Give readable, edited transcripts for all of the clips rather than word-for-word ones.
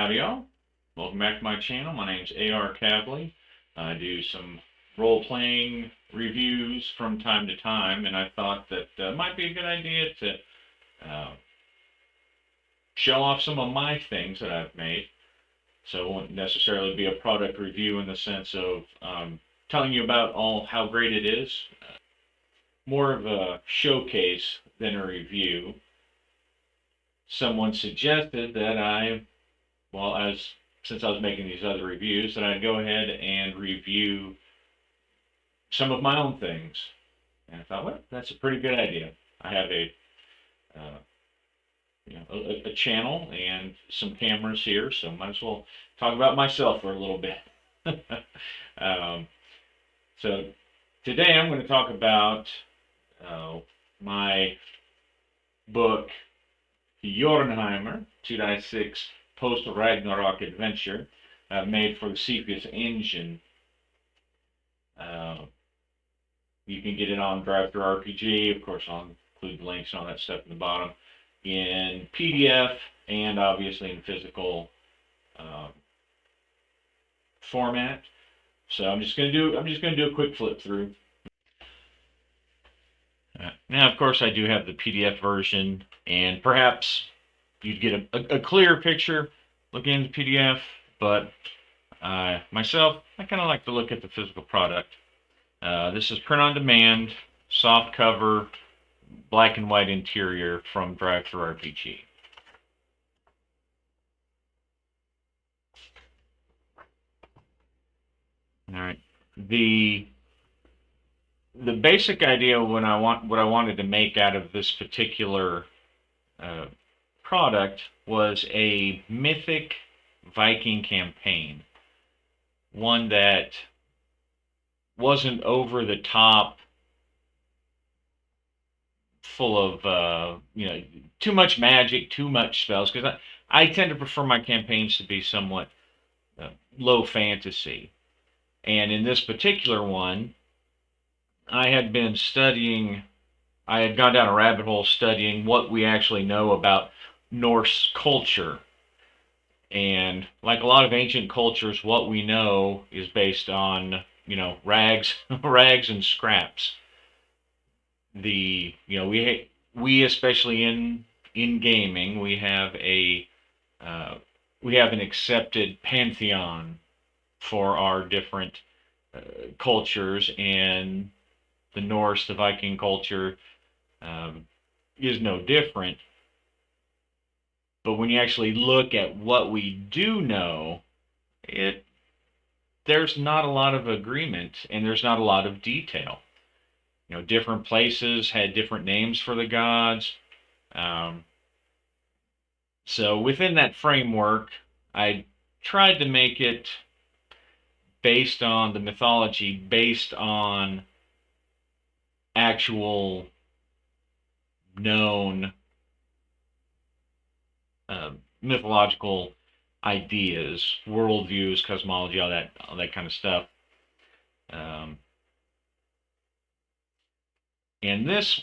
Howdy y'all. Welcome back to my channel. My name's AR Cavley. I do some role-playing reviews from time to time, and I thought that might be a good idea to uh, show off some of my things that I've made. So it won't necessarily be a product review in the sense of telling you about all how great it is. More of a showcase than a review. Someone suggested that since I was making these other reviews, that I'd go ahead and review some of my own things. And I thought, well, that's a pretty good idea. I have uh, a channel and some cameras here, so might as well talk about myself for a little bit. um, so today I'm going to talk about my book, Jarnheimr, 2.6 post-Ragnarok adventure, made for the Cepheus engine. You can get it on DriveThruRPG. Of course, I'll include links and all that stuff in the bottom, in PDF, and obviously in physical uh, format. So I'm just gonna do a quick flip through. Now, of course, I do have the PDF version, and perhaps you'd get a clearer picture looking at the PDF, but myself, I kind of like to look at the physical product. This is print on demand, soft cover, black and white interior from DriveThruRPG. All right. The basic idea what I wanted to make out of this particular uh, product was a mythic Viking campaign, one that wasn't over the top, full of too much magic, too much spells. Because I tend to prefer my campaigns to be somewhat low fantasy, and in this particular one, I had been studying. I had gone down a rabbit hole studying what we actually know about Norse culture. And like a lot of ancient cultures, what we know is based on, rags, rags and scraps. We especially in gaming, uh, we have an accepted pantheon for our different uh, cultures, and the Norse, the Viking culture, um, is no different. But when you actually look at what we do know, it there's not a lot of agreement and there's not a lot of detail. Different places had different names for the gods. Um, so within that framework, I tried to make it based on the mythology, based on actual known mythological ideas, worldviews, cosmology, all that kind of stuff. Um, and this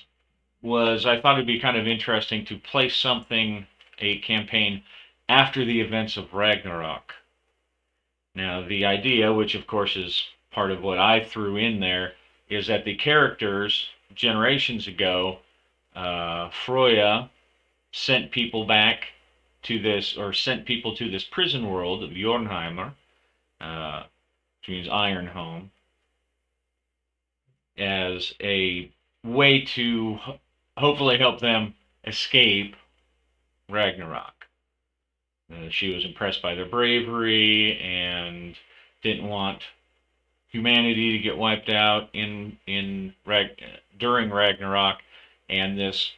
I thought it'd be kind of interesting to place a campaign, after the events of Ragnarok. Now, the idea, which of course is part of what I threw in there, is that the characters, generations ago, Froya sent people back to this, or sent people to this prison world of Jarnheimr, which means Iron Home, as a way to hopefully help them escape Ragnarok. She was impressed by their bravery and didn't want humanity to get wiped out during Ragnarok, and this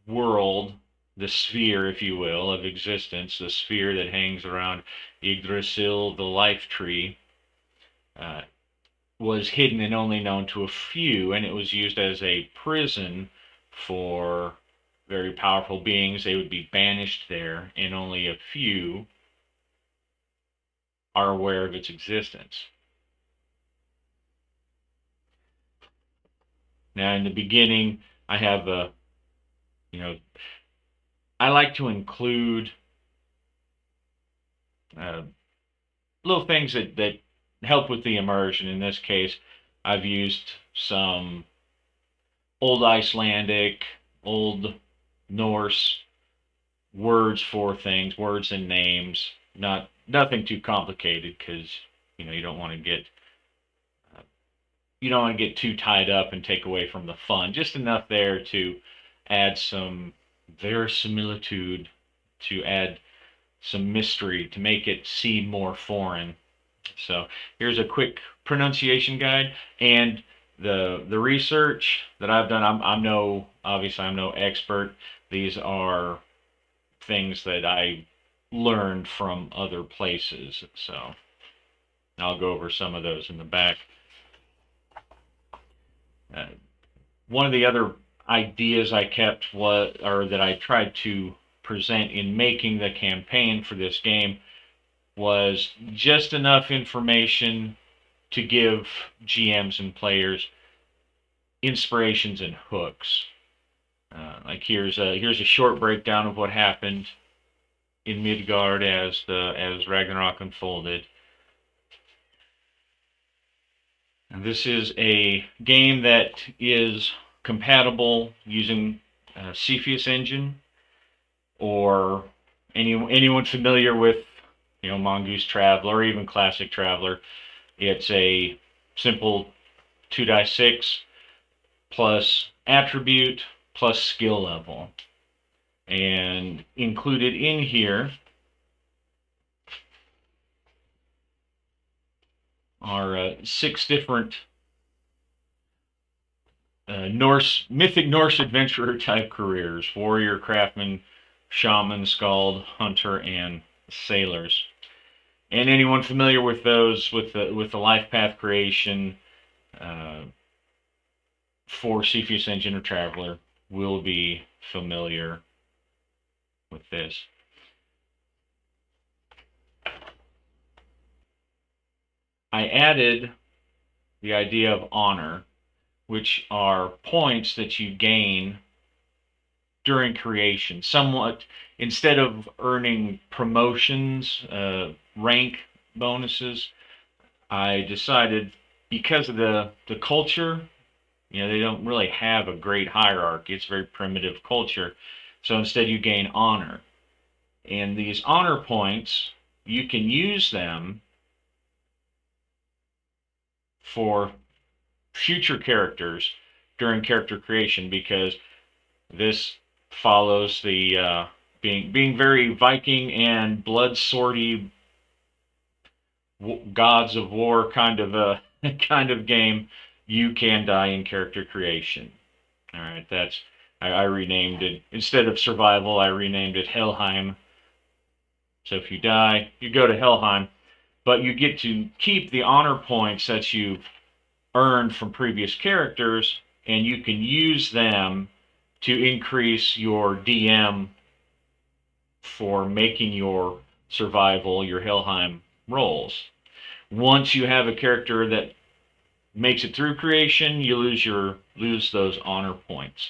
world, the sphere, if you will, of existence, the sphere that hangs around Yggdrasil, the life tree, uh, was hidden and only known to a few, and it was used as a prison for very powerful beings. They would be banished there, and only a few are aware of its existence. Now, in the beginning, I have I like to include uh, little things that help with the immersion. In this case, I've used some old Icelandic, old Norse words for things, words and names. Not nothing too complicated because you don't want to get too tied up and take away from the fun. Just enough there to add some verisimilitude, to add some mystery, to make it seem more foreign. So here's a quick pronunciation guide and the research that I've done. I'm no expert. These are things that I learned from other places. So I'll go over some of those in the back. Uh, One of the other ideas I kept was, or that I tried to present in making the campaign for this game, was just enough information to give GMs and players inspirations and hooks. Like here's a short breakdown of what happened in Midgard as Ragnarok unfolded. And this is a game that is compatible using Cepheus engine or anyone familiar with Mongoose Traveler or even Classic Traveler. It's a simple 2 die 6 plus attribute plus skill level. And included in here are 6 different mythic Norse adventurer type careers: warrior, craftsman, shaman, skald, hunter, and sailors. And anyone familiar with those, with the life path creation uh, for Cepheus Engine or Traveler, will be familiar with this. I added the idea of honor, which are points that you gain during creation. Somewhat, instead of earning promotions, rank bonuses, I decided, because of the culture, they don't really have a great hierarchy. It's a very primitive culture. So instead, you gain honor. And these honor points, you can use them for future characters during character creation, because this follows the being very Viking and blood swordy gods of war kind of a kind of game. You can die in character creation. All right, I renamed it, instead of survival. I renamed it Helheim. So if you die, you go to Helheim, but you get to keep the honor points that you've earned from previous characters, and you can use them to increase your DM for making your survival, your Helheim rolls. Once you have a character that makes it through creation, you lose those honor points.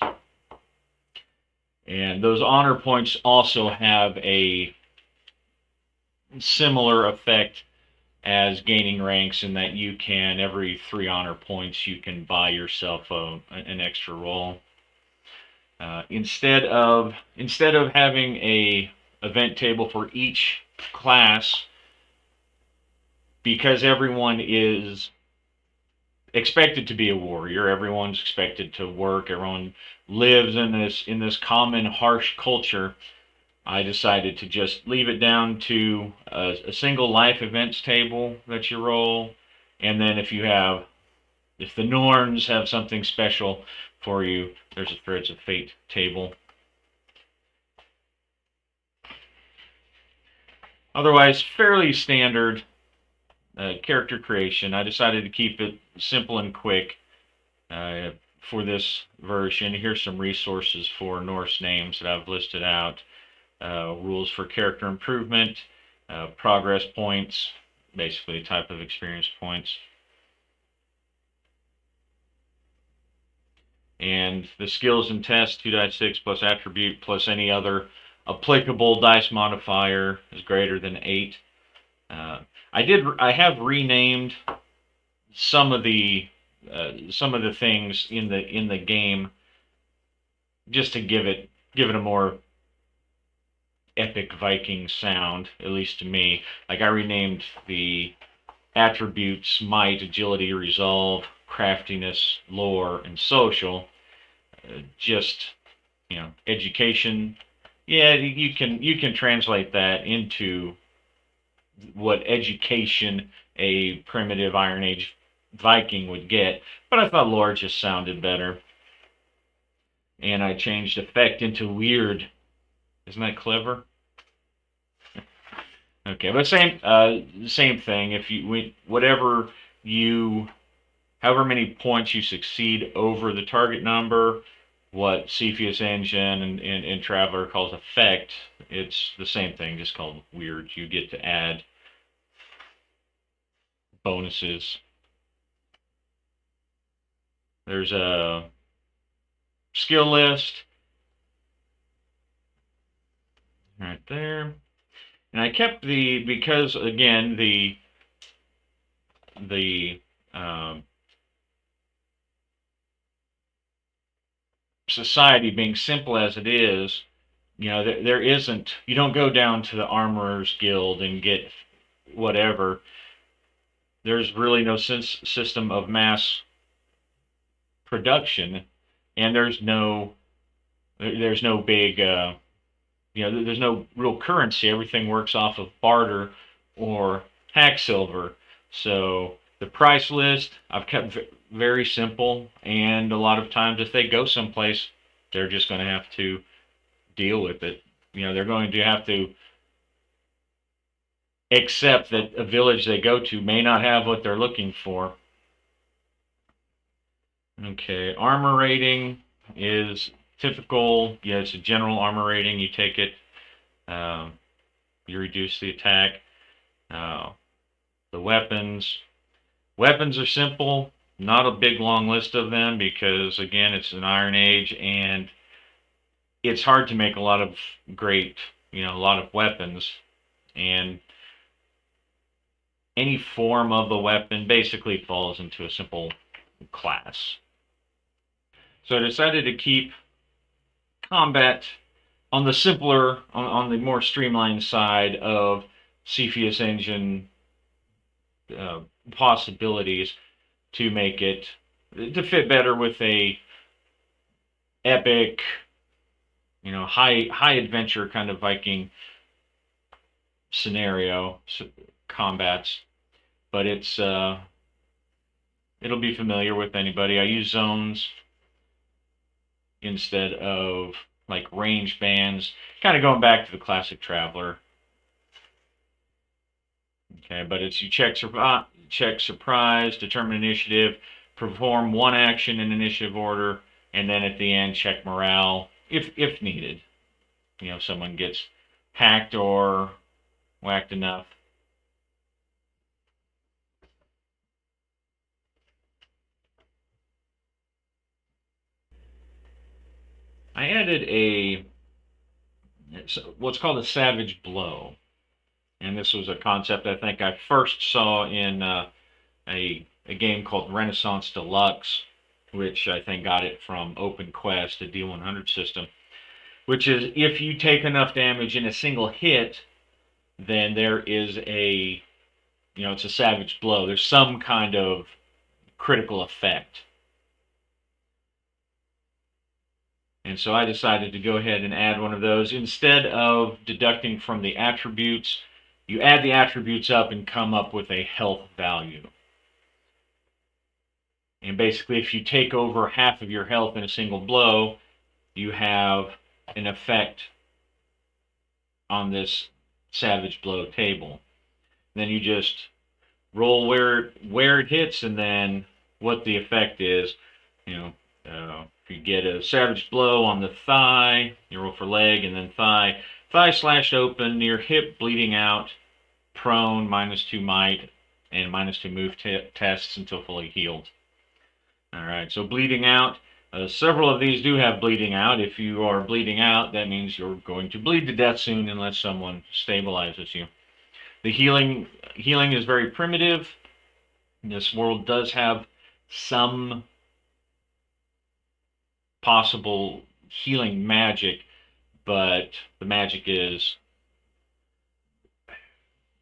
And those honor points also have a similar effect as gaining ranks, in that you can, every 3 honor points, you can buy yourself an extra roll. Instead of having a event table for each class, because everyone is expected to be a warrior, everyone's expected to work, everyone lives in this common harsh culture, I decided to just leave it down to a single life events table that you roll, and then if the Norns have something special for you, there's a Threads of Fate table. Otherwise, fairly standard character creation. I decided to keep it simple and quick for this version. Here's some resources for Norse names that I've listed out. Rules for character improvement, progress points, basically a type of experience points. And the skills and tests, 2 die 6 plus attribute plus any other applicable dice modifier is greater than 8. Uh, I have renamed some of the things in the game just to give it a more epic Viking sound, at least to me. Like I renamed the attributes might, agility, resolve, craftiness, lore, and social. Just education. Yeah, you can translate that into what education a primitive Iron Age Viking would get. But I thought lore just sounded better, and I changed effect into weird. Isn't that clever? Okay, but same thing. If you whatever you however many points you succeed over the target number, what Cepheus Engine and Traveler calls effect, it's the same thing, just called weird. You get to add bonuses. There's a skill list right there. And I kept because again, the um, society being simple as it is, there isn't, you don't go down to the Armorer's Guild and get whatever. There's really no system of mass production, and there's no big there's no real currency. Everything works off of barter or hack silver. So the price list I've kept very simple, and a lot of times if they go someplace, they're just going to have to deal with it. They're going to have to accept that a village they go to may not have what they're looking for. Okay, armor rating is typical. Yeah, it's a general armor rating. You take it, um, you reduce the attack. Uh, the weapons. Weapons are simple. Not a big long list of them because again, it's an Iron Age and it's hard to make a lot of great, a lot of weapons. And any form of the weapon basically falls into a simple class. So I decided to keep combat on the simpler, on the more streamlined side of Cepheus Engine uh, possibilities to make it to fit better with a epic, high adventure kind of Viking scenario combats. But it'll be familiar with anybody. I use zones instead of like range bands, kind of going back to the classic Traveler. Okay, but it's you check surprise, determine initiative, perform one action in initiative order, and then at the end check morale if needed. If someone gets hacked or whacked enough. I added what's called a savage blow, and this was a concept I think I first saw in a game called Renaissance Deluxe, which I think got it from Open Quest, a D100 system. Which is if you take enough damage in a single hit, then there is it's a savage blow. There's some kind of critical effect. And so I decided to go ahead and add one of those. Instead of deducting from the attributes, you add the attributes up and come up with a health value. And basically, if you take over half of your health in a single blow, you have an effect on this savage blow table. Then you just roll where it hits and then what the effect is. If you get a savage blow on the thigh, you roll for leg and then thigh. Thigh slashed open, near hip bleeding out, prone, -2 might, and -2 move tests until fully healed. All right, so bleeding out. Several of these do have bleeding out. If you are bleeding out, that means you're going to bleed to death soon unless someone stabilizes you. The healing is very primitive. This world does have some possible healing magic, but the magic is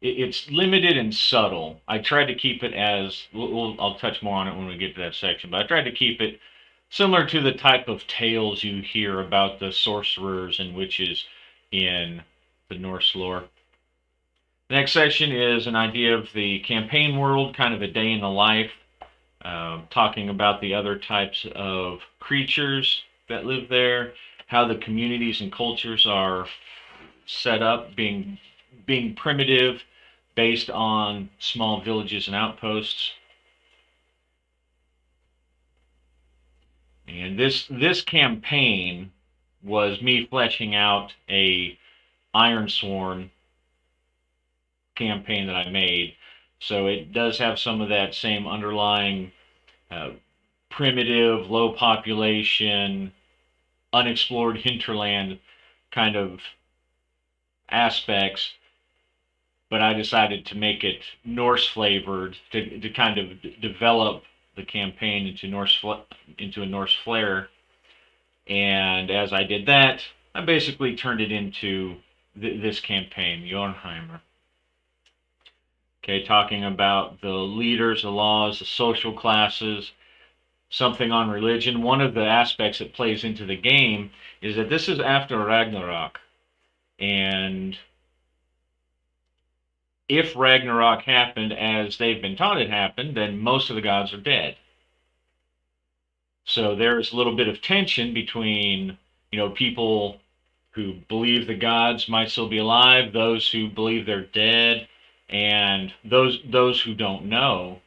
it's limited and subtle. I tried to keep it as I'll touch more on it when we get to that section, but I tried to keep it similar to the type of tales you hear about the sorcerers and witches in the Norse lore. The next section is an idea of the campaign world, kind of a day in the life, talking about the other types of creatures that live there, how the communities and cultures are set up, being primitive, based on small villages and outposts. And this campaign was me fleshing out a Ironsworn campaign that I made. So it does have some of that same underlying uh, primitive, low population, unexplored hinterland kind of aspects, but I decided to make it Norse flavored to kind of develop the campaign into a Norse flair. And as I did that, I basically turned it into this campaign, Jarnheimr. Okay, talking about the leaders, the laws, the social classes, something on religion. One of the aspects that plays into the game is that this is after Ragnarok. And if Ragnarok happened as they've been taught it happened, then most of the gods are dead. So there's a little bit of tension between, people who believe the gods might still be alive, those who believe they're dead, and those who don't know.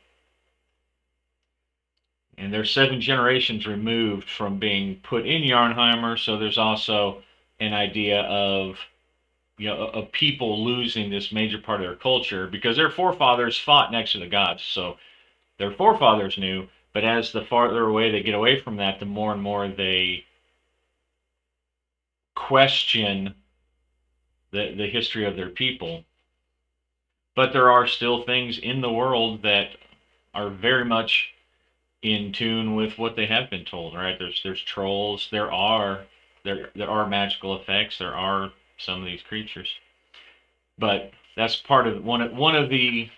And they're 7 generations removed from being put in Jarnheimr, so there's also an idea of of people losing this major part of their culture because their forefathers fought next to the gods. So their forefathers knew, but as the farther away they get away from that, the more and more they question the history of their people. But there are still things in the world that are very much in tune with what they have been told, right? There's trolls, there are magical effects, there are some of these creatures. But that's part of one of the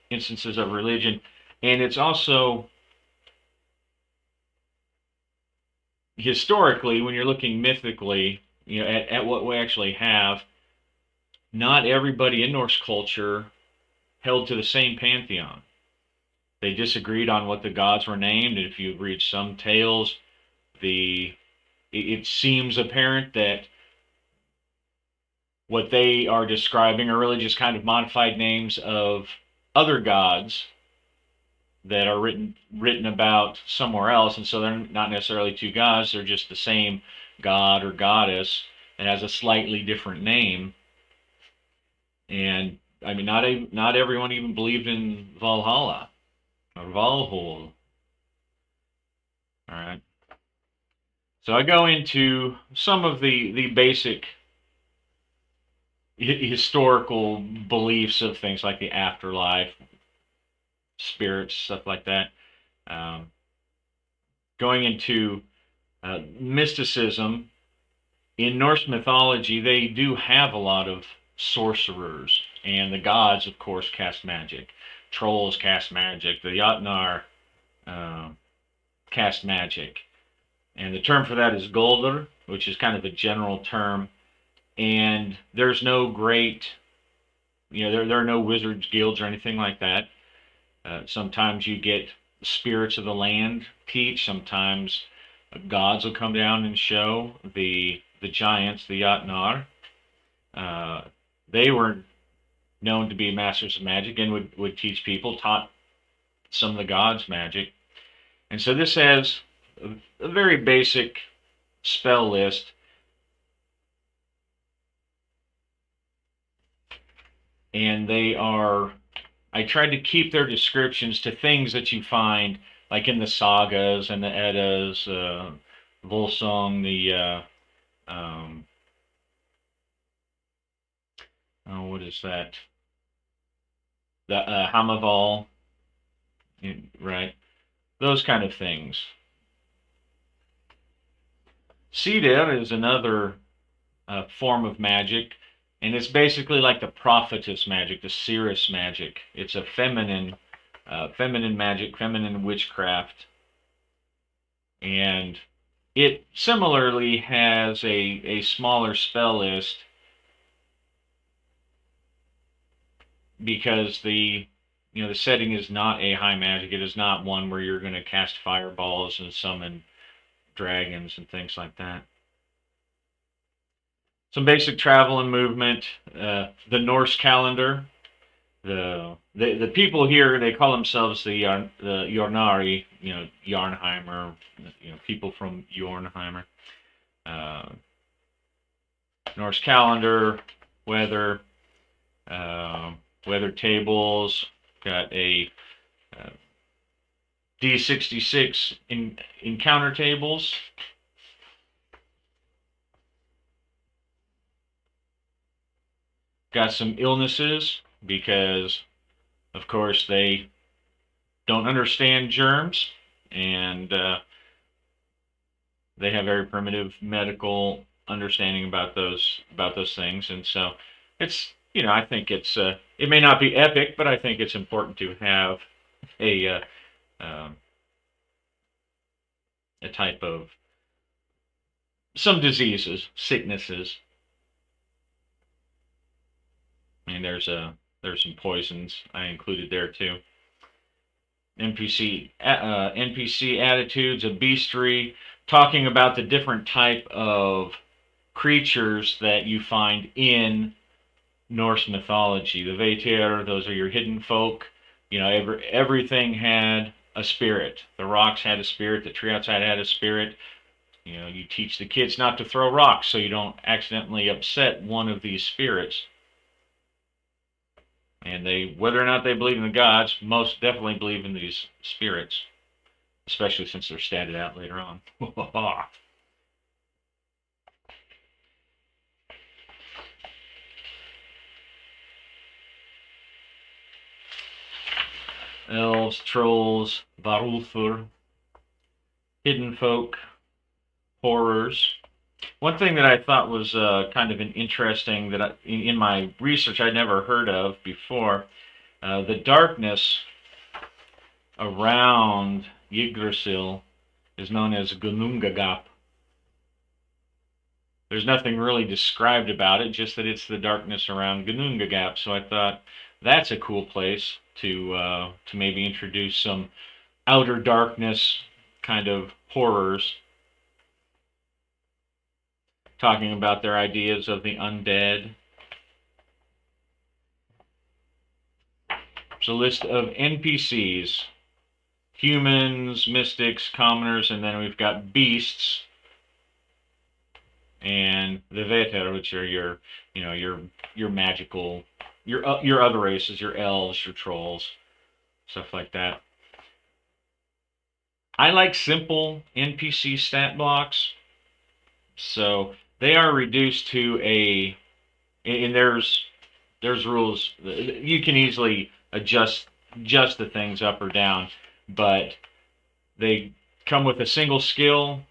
instances of religion, and it's also historically when you're looking mythically, at what we actually have. Not everybody in Norse culture held to the same pantheon. They disagreed on what the gods were named, and if you read some tales, the it seems apparent that what they are describing are really just kind of modified names of other gods that are written about somewhere else, and so they're not necessarily two gods; they're just the same god or goddess that has a slightly different name. And I mean, not everyone even believed in Valhalla or Valhall. All right, so I go into some of the basic historical beliefs of things like the afterlife, spirits, stuff like that. Um, Going into mysticism, in Norse mythology, they do have a lot of sorcerers, and the gods, of course, cast magic. Trolls cast magic. The Jotnar uh, cast magic. And the term for that is Goldr, which is kind of a general term. And there's no great, there are no wizards guilds or anything like that. Sometimes you get spirits of the land teach. Sometimes gods will come down and show. The giants, the Jotnar, uh, they were known to be masters of magic and would teach people, taught some of the gods magic. And so this has a very basic spell list. And I tried to keep their descriptions to things that you find like in the sagas and the Eddas, Volsung, um, oh, what is that? the Hamaval, right? Those kind of things. Sider is another form of magic, and it's basically like the prophetess magic, the seeress magic. It's a feminine magic, feminine witchcraft, and it similarly has a smaller spell list because the setting is not a high magic. It is not one where you're going to cast fireballs and summon dragons and things like that. Some basic travel and movement. The Norse calendar. The people here, they call themselves the Jornari, Jarnheimr, people from Jarnheimr. Uh, Norse calendar, weather, uh, weather tables. Got a uh, D66 encounter tables. Got some illnesses because, of course, they don't understand germs, and they have very primitive medical understanding about those things, and so it's I think it may not be epic, but I think it's important to have a um, a type of some diseases, sicknesses. I mean, there's some poisons I included there too. NPC attitudes, a beastry, talking about the different type of creatures that you find in Norse mythology. The Vatir, those are your hidden folk. Everything had a spirit. The rocks had a spirit. The tree outside had a spirit. You teach the kids not to throw rocks so you don't accidentally upset one of these spirits. And whether or not they believe in the gods, most definitely believe in these spirits, especially since they're statted out later on. Elves, trolls, varulfur, hidden folk, horrors. One thing that I thought was kind of an interesting in my research I'd never heard of before, the darkness around Yggdrasil is known as Gunungagap. There's nothing really described about it, just that it's the darkness around Gunungagap. So I thought that's a cool place to maybe introduce some outer darkness kind of horrors, talking about their ideas of the undead. It's a list of NPCs: humans, mystics, commoners, and then we've got beasts and the Veter, which are your magical, your other races, your elves, your trolls, stuff like that. I like simple NPC stat blocks, so they are reduced to and there's rules. You can easily adjust the things up or down, but they come with a single skill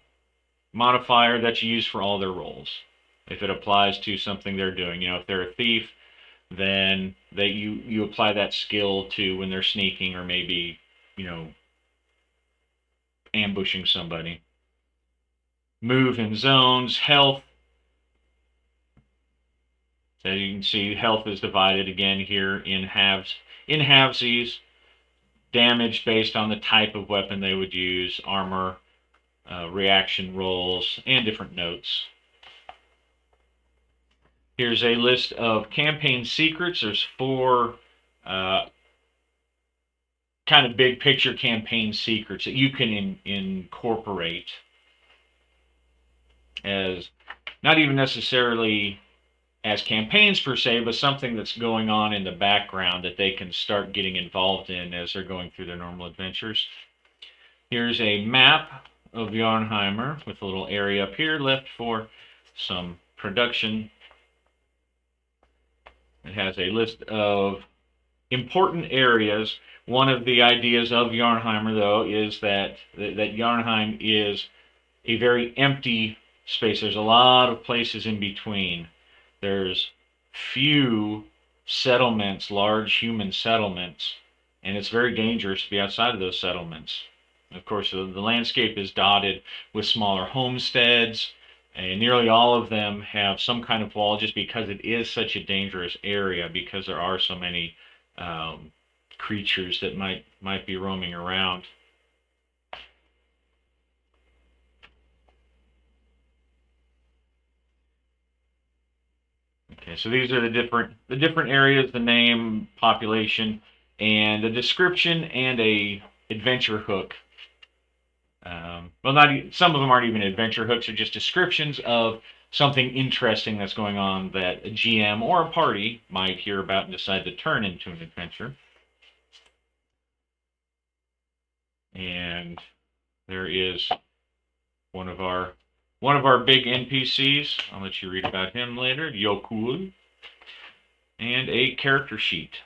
modifier that you use for all their roles. If it applies to something they're doing, if they're a thief, then you apply that skill to when they're sneaking or maybe you know ambushing somebody. Move in zones, health. As you can see, health is divided again here in halves. In halvesies, damage based on the type of weapon they would use, armor, reaction rolls, and different notes. Here's a list of campaign secrets. There's 4 kind of big picture campaign secrets that you can incorporate as not even necessarily as campaigns per se, but something that's going on in the background that they can start getting involved in as they're going through their normal adventures. Here's a map of Jarnheimr with a little area up here left for some production. It has a list of important areas. One of the ideas of Jarnheimr, though, is that Jarnheim is a very empty space. There's a lot of places in between. There's few settlements, large human settlements, and it's very dangerous to be outside of those settlements. Of course, the landscape is dotted with smaller homesteads, and nearly all of them have some kind of wall just because it is such a dangerous area, because there are so many um, creatures that might be roaming around. Okay, so these are the different areas, the name, population, and a description and a adventure hook. Well, not some of them aren't even adventure hooks; they're just descriptions of something interesting that's going on that a GM or a party might hear about and decide to turn into an adventure. And there is one of our one of our big NPCs. I'll let you read about him later, Yokul, and a character sheet.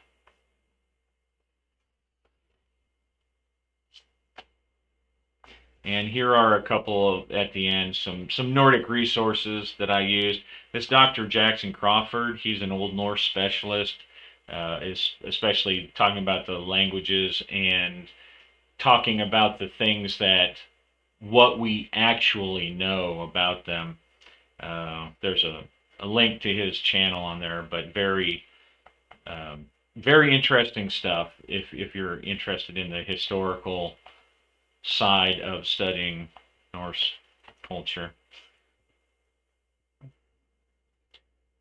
And here are a couple of, at the end, some Nordic resources that I used. This Dr. Jackson Crawford, he's an Old Norse specialist, is especially talking about the languages and talking about the things that what we actually know about them. There's a link to his channel on there, but very interesting stuff if you're interested in the historical side of studying Norse culture.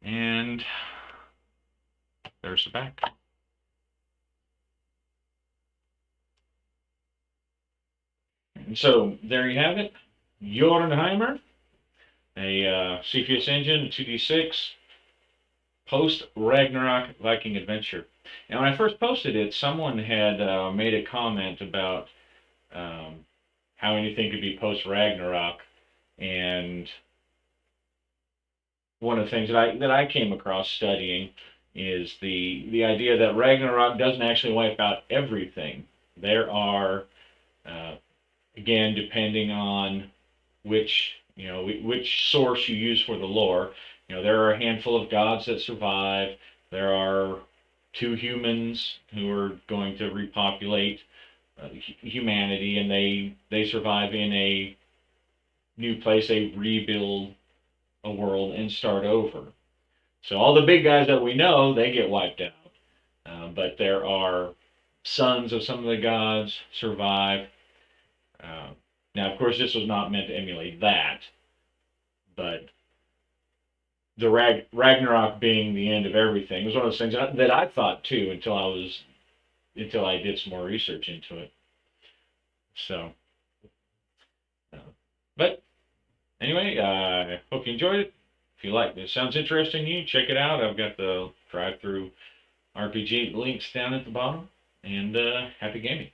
And there's the back. And so there you have it. Jarnheimr, a CPS engine, 2D6, post Ragnarok Viking adventure. And when I first posted it, someone had made a comment about um, how anything could be post Ragnarok, and one of the things that I came across studying is the idea that Ragnarok doesn't actually wipe out everything. There are uh, again, depending on which source you use for the lore, there are a handful of gods that survive. There are two humans who are going to repopulate humanity, and they survive in a new place. They rebuild a world and start over. So all the big guys that we know, they get wiped out. But there are sons of some of the gods survive. Uh, Now, of course, this was not meant to emulate that, but the Ragnarok being the end of everything was one of those things that I thought too until I did some more research into it. So, uh, but anyway, I hope you enjoyed it. If you like this, sounds interesting to you, check it out. I've got the drive-through RPG links down at the bottom, and happy gaming.